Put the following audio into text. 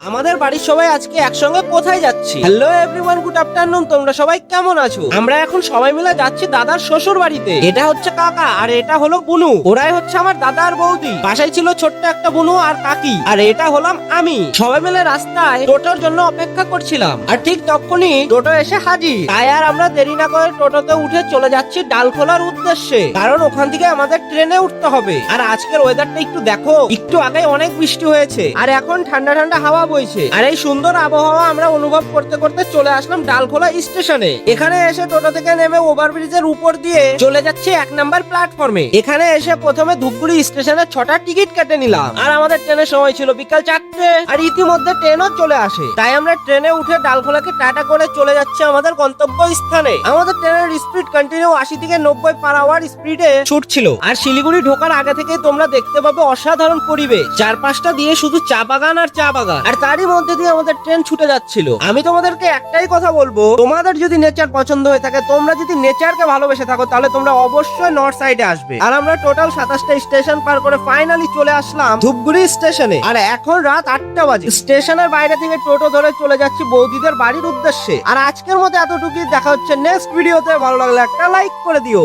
আমাদের বাড়ির সবাই আজকে একসঙ্গে কোথায় যাচ্ছি? Hello everyone, good afternoon. তোমরা সবাই কেমন আছো? আমরা এখন সবাই মিলে যাচ্ছি দাদার শ্বশুর বাড়িতে। এটা হচ্ছে কাকা আর এটা হলো বুনু। ওরাই হচ্ছে আমার দাদা আর বৌদি। পাশেই ছিল ছোট্ট একটা বুনু আর কাকি, আর এটা হলাম আমি। সবাই মিলে রাস্তায় টোটোর জন্য অপেক্ষা করছিলাম, আর ঠিক তখনই টোটো এসে হাজির। তাই আর আমরা দেরি না করে টোটোতে উঠে চলে যাচ্ছি ডালখোলার উদ্দেশ্যে, কারণ ওখান থেকে আমাদের ট্রেনে উঠতে হবে। আর আজকের ওয়েদারটা একটু দেখো, একটু আগে অনেক বৃষ্টি হয়েছে আর এখন ঠান্ডা ঠান্ডা হাওয়া বইছে। আর এই সুন্দর আবহাওয়া আমরা অনুভব করতে করতে চলে আসলাম ডালখোলা স্টেশনে। এখানে এসে টোটো থেকে নেমে ওভারব্রিজের উপর দিয়ে চলে যাচ্ছি 1 নাম্বার প্ল্যাটফর্মে। এখানে এসে প্রথমে ধূপগুড়ি স্টেশনে 6টা টিকিট কেটে নিলাম। আর আমাদের ট্রেনের সময় ছিল বিকাল 4টে, আর ইতিমধ্যে ট্রেনও চলে আসে। তাই আমরা ট্রেনে উঠে ডালখোলাকে টাটা করে চলে যাচ্ছি আমাদের গন্তব্য স্থানে। আমাদের ট্রেনের স্পিড কন্টিনিউ 80 থেকে 90 পার আওয়ার স্পিডে ছুটছিল। আর শিলিগুড়ি ঢোকার আগে থেকে তোমরা দেখতে পাবে অসাধারণ পরিবেশ, চারপাশটা দিয়ে শুধু চা বাগান আর চা বাগান, আর তারই মধ্যে দিয়ে আমাদের ট্রেন ছুটে যাচ্ছিল। আমি তোমাদেরকে একটাই কথা বলবো, তোমাদের যদি নেচার পছন্দ হয়ে থাকে, তোমরা যদি নেচারকে ভালোবেসে থাকো, তাহলে তোমরা অবশ্যই নর্থ সাইডে আসবে। আর আমরা টোটাল 27টা স্টেশন পার করে ফাইনালি চলে আসলাম ধূপগুড়ি স্টেশনে। আর এখন রাত 8টা বাজে। স্টেশনের বাইরে থেকে টোটো ধরে চলে যাচ্ছি বৌদিদের বাড়ির উদ্দেশ্যে। আর আজকের মতো এতটুকুই, দেখা হচ্ছে নেক্সট ভিডিওতে। ভালো লাগলে একটা লাইক করে দিও।